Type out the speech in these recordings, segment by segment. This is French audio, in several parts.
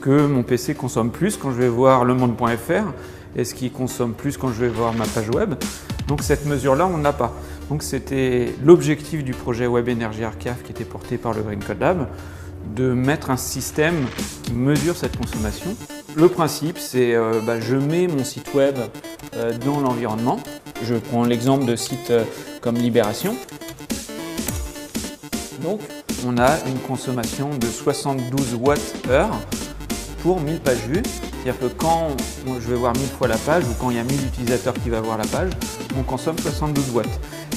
que mon PC consomme plus quand je vais voir lemonde.fr? Est-ce qu'il consomme plus quand je vais voir ma page web? Donc cette mesure-là, on n'a pas. Donc c'était l'objectif du projet Web Energy Archive qui était porté par le Green Code Lab, de mettre un système qui mesure cette consommation. Le principe, c'est je mets mon site web dans l'environnement. Je prends l'exemple de sites comme Libération. Donc, on a une consommation de 72 Wh pour 1000 pages vues. C'est-à-dire que quand je vais voir 1000 fois la page ou quand il y a 1000 utilisateurs qui vont voir la page, on consomme 72 watts.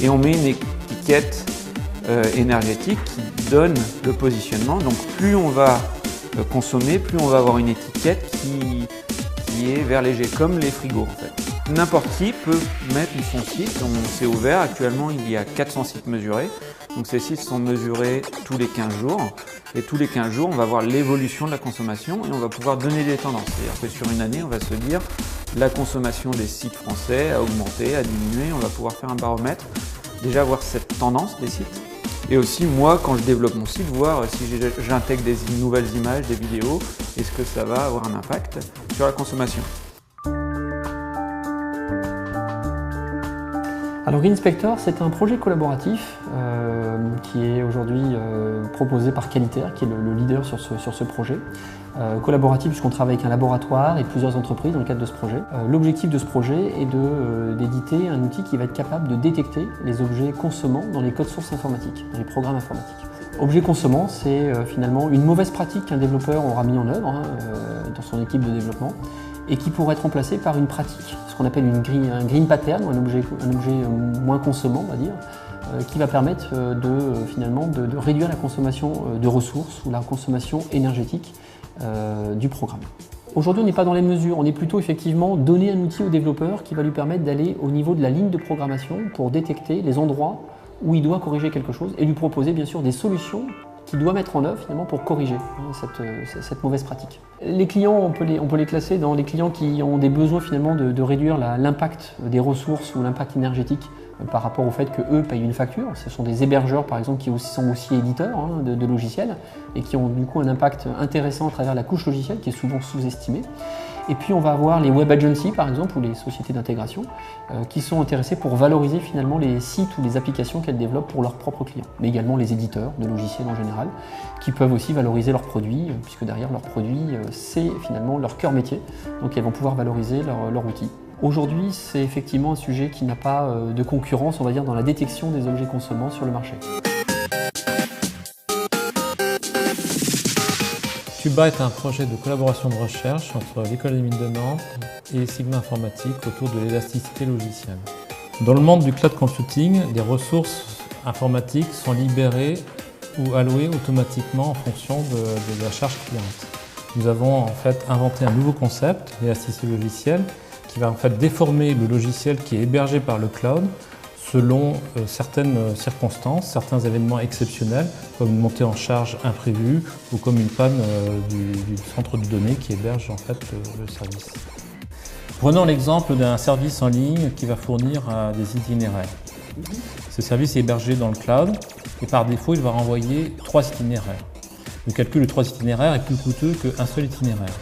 Et on met une étiquette énergétique qui donne le positionnement. Donc plus on va consommer, plus on va avoir une étiquette qui est vert léger, comme les frigos en fait. N'importe qui peut mettre son site, c'est ouvert. Actuellement, il y a 400 sites mesurés. Donc ces sites sont mesurés tous les 15 jours. Et tous les 15 jours, on va voir l'évolution de la consommation et on va pouvoir donner des tendances. C'est-à-dire que sur une année, on va se dire la consommation des sites français a augmenté, a diminué. On va pouvoir faire un baromètre, déjà voir cette tendance des sites. Et aussi, moi, quand je développe mon site, voir si j'intègre des nouvelles images, des vidéos, est-ce que ça va avoir un impact sur la consommation. Alors Green Inspector, c'est un projet collaboratif qui est aujourd'hui proposé par Qualitaire, qui est le leader sur ce projet. Collaboratif puisqu'on travaille avec un laboratoire et plusieurs entreprises dans le cadre de ce projet. L'objectif de ce projet est d'éditer un outil qui va être capable de détecter les objets consommants dans les codes sources informatiques, dans les programmes informatiques. Objet consommant, c'est finalement une mauvaise pratique qu'un développeur aura mis en œuvre dans son équipe de développement et qui pourrait être remplacée par une pratique, ce qu'on appelle un green pattern, ou un objet moins consommant, on va dire, qui va permettre finalement de réduire la consommation de ressources ou la consommation énergétique du programme. Aujourd'hui, on n'est pas dans les mesures, on est plutôt effectivement donner un outil au développeur qui va lui permettre d'aller au niveau de la ligne de programmation pour détecter les endroits où il doit corriger quelque chose et lui proposer bien sûr des solutions qu'il doit mettre en œuvre finalement pour corriger cette mauvaise pratique. Les clients, on peut les classer dans les clients qui ont des besoins finalement de réduire l'impact des ressources ou l'impact énergétique par rapport au fait qu'eux payent une facture. Ce sont des hébergeurs par exemple qui sont aussi éditeurs de logiciels et qui ont du coup un impact intéressant à travers la couche logicielle qui est souvent sous-estimée. Et puis on va avoir les web agencies par exemple ou les sociétés d'intégration qui sont intéressées pour valoriser finalement les sites ou les applications qu'elles développent pour leurs propres clients. Mais également les éditeurs de logiciels en général qui peuvent aussi valoriser leurs produits puisque derrière leurs produits c'est finalement leur cœur métier. Donc elles vont pouvoir valoriser leur outil. Aujourd'hui c'est effectivement un sujet qui n'a pas de concurrence on va dire dans la détection des objets consommants sur le marché. TUBA est un projet de collaboration de recherche entre l'École des Mines de Nantes et Sigma Informatique autour de l'élasticité logicielle. Dans le monde du cloud computing, les ressources informatiques sont libérées ou allouées automatiquement en fonction de la charge cliente. Nous avons en fait inventé un nouveau concept, l'élasticité logicielle, qui va en fait déformer le logiciel qui est hébergé par le cloud selon certaines circonstances, certains événements exceptionnels, comme une montée en charge imprévue ou comme une panne du centre de données qui héberge en fait le service. Prenons l'exemple d'un service en ligne qui va fournir des itinéraires. Ce service est hébergé dans le cloud et par défaut, il va renvoyer 3 itinéraires. Le calcul de 3 itinéraires est plus coûteux qu'un seul itinéraire.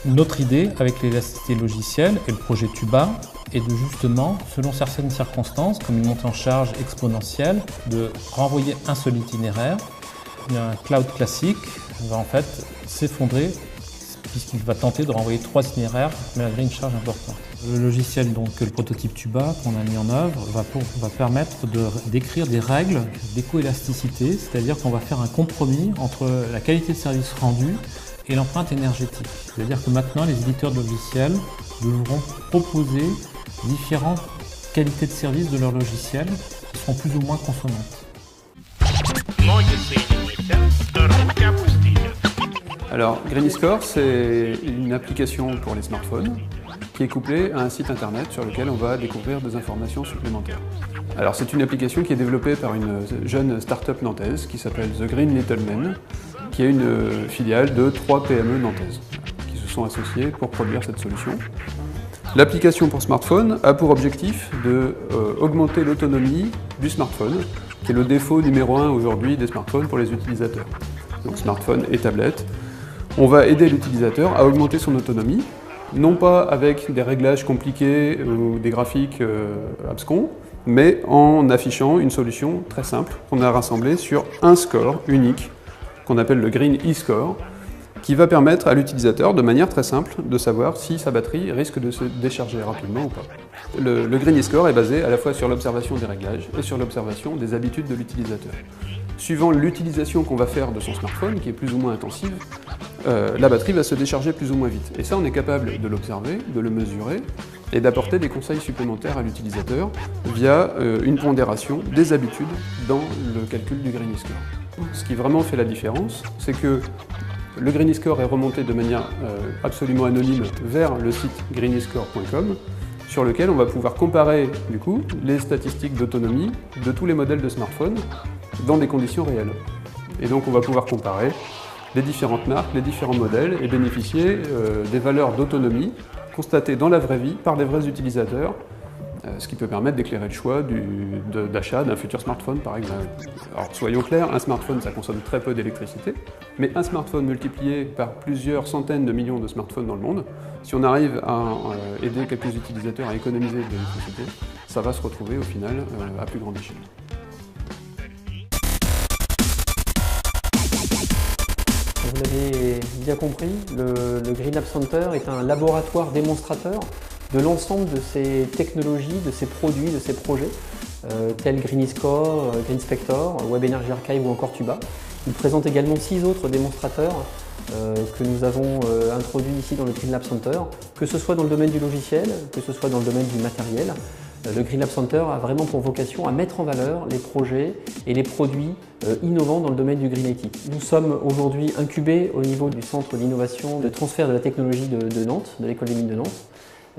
Notre idée avec l'élasticité logicielle et le projet TUBA est de justement, selon certaines circonstances, comme une montée en charge exponentielle, de renvoyer un seul itinéraire. Un cloud classique va en fait s'effondrer puisqu'il va tenter de renvoyer 3 itinéraires malgré une charge importante. Le logiciel, donc le prototype TUBA qu'on a mis en œuvre, va permettre d'écrire des règles d'écoélasticité, c'est-à-dire qu'on va faire un compromis entre la qualité de service rendu et l'empreinte énergétique. C'est-à-dire que maintenant, les éditeurs de logiciels devront proposer différentes qualités de service de leur logiciel qui seront plus ou moins consommantes. Alors, GreenScore, c'est une application pour les smartphones qui est couplée à un site internet sur lequel on va découvrir des informations supplémentaires. Alors, c'est une application qui est développée par une jeune start-up nantaise qui s'appelle The Green Little Men, qui est une filiale de 3 PME nantaises qui se sont associées pour produire cette solution. L'application pour smartphone a pour objectif d'augmenter l'autonomie du smartphone, qui est le défaut numéro 1 aujourd'hui des smartphones pour les utilisateurs. Donc smartphone et tablette. On va aider l'utilisateur à augmenter son autonomie, non pas avec des réglages compliqués ou des graphiques abscons, mais en affichant une solution très simple qu'on a rassemblée sur un score unique, qu'on appelle le Green e-score, qui va permettre à l'utilisateur, de manière très simple, de savoir si sa batterie risque de se décharger rapidement ou pas. Le Green e-score est basé à la fois sur l'observation des réglages et sur l'observation des habitudes de l'utilisateur. Suivant l'utilisation qu'on va faire de son smartphone, qui est plus ou moins intensive, la batterie va se décharger plus ou moins vite. Et ça, on est capable de l'observer, de le mesurer et d'apporter des conseils supplémentaires à l'utilisateur via une pondération des habitudes dans le calcul du Green e-score. Ce qui vraiment fait la différence, c'est que le Green e-score est remonté de manière absolument anonyme vers le site greenescore.com, sur lequel on va pouvoir comparer du coup les statistiques d'autonomie de tous les modèles de smartphones dans des conditions réelles. Et donc on va pouvoir comparer les différentes marques, les différents modèles et bénéficier des valeurs d'autonomie constatées dans la vraie vie par les vrais utilisateurs, ce qui peut permettre d'éclairer le choix d'achat d'un futur smartphone par exemple. Alors soyons clairs, un smartphone ça consomme très peu d'électricité, mais un smartphone multiplié par plusieurs centaines de millions de smartphones dans le monde, si on arrive à aider quelques utilisateurs à économiser de l'électricité, ça va se retrouver au final à plus grande échelle. Vous l'avez bien compris, le Green Lab Center est un laboratoire démonstrateur de l'ensemble de ces technologies, de ces produits, de ces projets, tels Green e-score, Green Spector, Web Energy Archive ou encore Tuba. Il présente également 6 autres démonstrateurs que nous avons introduits ici dans le Green Lab Center, que ce soit dans le domaine du logiciel, que ce soit dans le domaine du matériel. Le Green Lab Center a vraiment pour vocation à mettre en valeur les projets et les produits innovants dans le domaine du Green IT. Nous sommes aujourd'hui incubés au niveau du centre d'innovation de transfert de la technologie de Nantes, de l'école des mines de Nantes.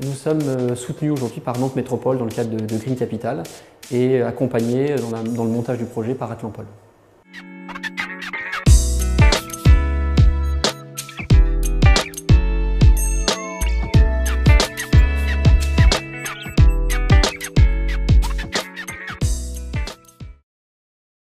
Nous sommes soutenus aujourd'hui par Nantes Métropole dans le cadre de Green Capital et accompagnés dans le montage du projet par Atlampol.